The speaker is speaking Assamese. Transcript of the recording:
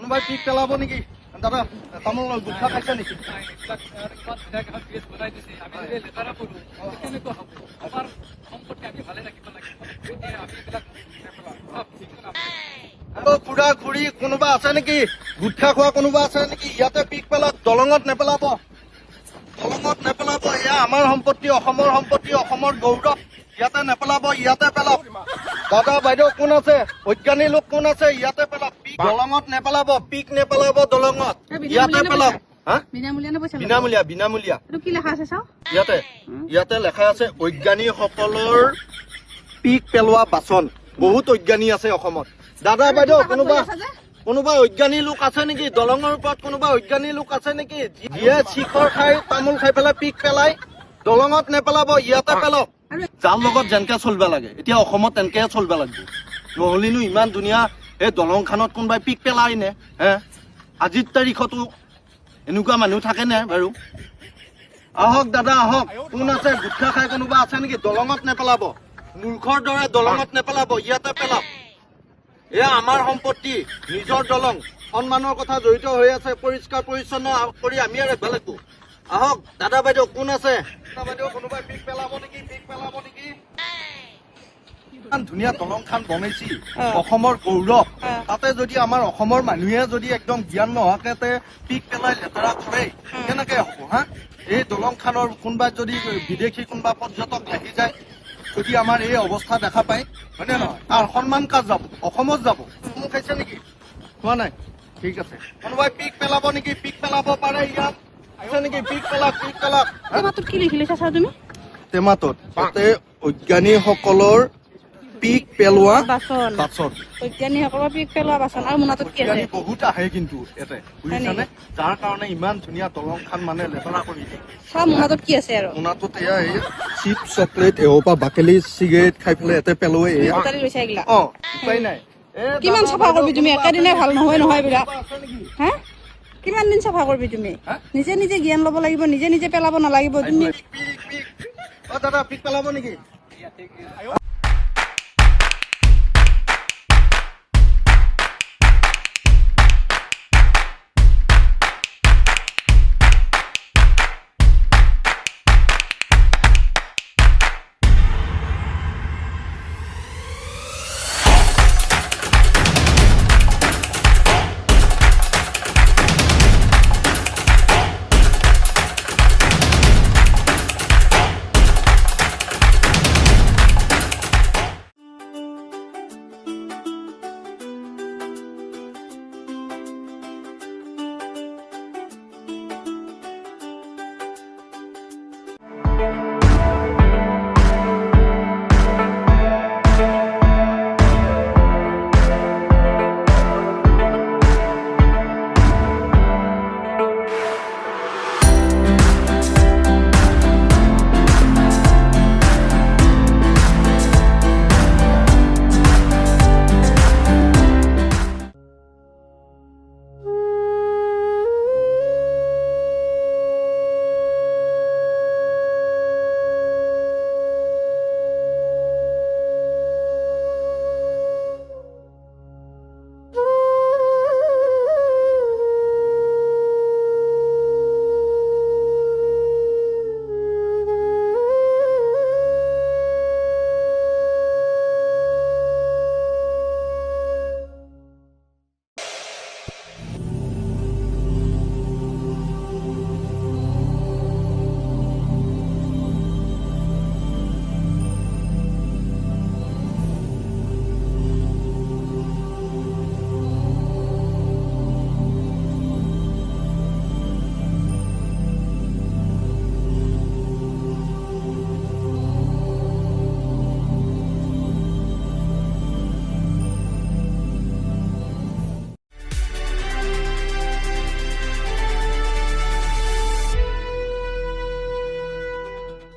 কোনোবাই পিক পেলাব নেকি দাদা তামোল গুটখা খাইছে নেকি খুড়া খুড়ী কোনোবা আছে নেকি গুটখা খোৱা কোনোবা আছে নেকি ইয়াতে পিক পেলাওক দলঙত নেপেলাব এয়া আমাৰ সম্পত্তি অসমৰ সম্পত্তি অসমৰ গৌৰৱ ইয়াতে নেপেলাব ইয়াতে পেলাওক দাদা বাইদেউ কোন আছে অজ্ঞানী লোক কোন আছে ইয়াতে পেলাওক দলঙত নেপেলাব পিক নেপেলাব দলঙত ইয়াতে পেলাওক বিনামূলীয়া ইয়াতে লেখা আছে অজ্ঞানীসকলৰ পিক পেলোৱা বাচন বহুত অজ্ঞানী আছে অসমত দাদা বাইদেউ কোনোবা অজ্ঞানী লোক আছে নেকি দলঙৰ ওপৰত কোনোবা অজ্ঞানী লোক আছে নেকি যিয়ে শিখৰ খাই তামোল খাই পেলাই পিক পেলাই দলঙত নেপেলাব ইয়াতে পেলাওক যাৰ লগত যেনেকে চলিব লাগে এতিয়া অসমত তেনেকে চলিব লাগিব নহ'লেনো ইমান ধুনীয়া এই দলংখনত কোনোবাই পিক পেলাই নে হে আজিৰ তাৰিখতো এনেকুৱা মানুহ থাকে নে বাৰু আহক দাদা আহক কোন আছে গুটখা খাই কোনোবা আছে নেকি দলঙত নেপেলাব মূৰ্খৰ দৰে দলঙত নেপেলাব ইয়াতে পেলাওক এয়া আমাৰ সম্পত্তি নিজৰ দলং সন্মানৰ কথা জড়িত হৈ আছে পৰিষ্কাৰ পৰিচ্ছন্ন কৰি আমি আৰু বেলেগ আহক দাদা বাইদেউ কোন আছে বাইদেউ কোনোবাই পিক পেলাব নেকি ইমান ধুনীয়া দলংখন বনাইছি অসমৰ গৌৰৱ তাতে যদি আমাৰ অসমৰ মানুহে যদি একদম জ্ঞান নোহোৱাকে পিক পেলাই লেতেৰা কৰে কেনেকে হ'ব হা এই দলংখনৰ কোনোবা যদি বিদেশী কোনোবা পৰ্যটক আহি যায় যদি আমাৰ এই অৱস্থা দেখা পায় হয়নে নহয় তাৰ সন্মান কাজ যাব অসমত যাব মোক খাইছে নেকি খোৱা নাই ঠিক আছে কোনোবাই পিক পেলাব নেকি পিক পেলাব পাৰে ইয়াত আছে নেকি পিক পেলাওক কি লিখিলে চাচা তুমি টেমাটোত তাতে অজ্ঞানীসকলৰ পিক পেলোৱা বাচন অজ্ঞানীসকলৰ পিক পেলোৱা বাচন আৰু মোনাটোত কি আছে বহুত আহে কিন্তু ইয়াতে বুজিছানে যাৰ কাৰণে ইমান ধুনীয়া দলংখন মানে লেতেৰা কৰি দিয়ে চা মোনাটোত কি আছে আৰু মোনাটোত এয়া এই চিপ চকলেট এওৰ পৰা বাকলি চিগাৰেট খাই পেলাই ইয়াতে পেলোৱে এয়া উপায় নাই কিমান চাফা কৰিবি তুমি একেদিনাই ভাল নহয় বিলাক হা কিমান দিন চাফা কৰিবি তুমি নিজে জ্ঞান ল'ব লাগিব নিজে পেলাব নালাগিব তুমি দাদা পিক পেলাব নেকি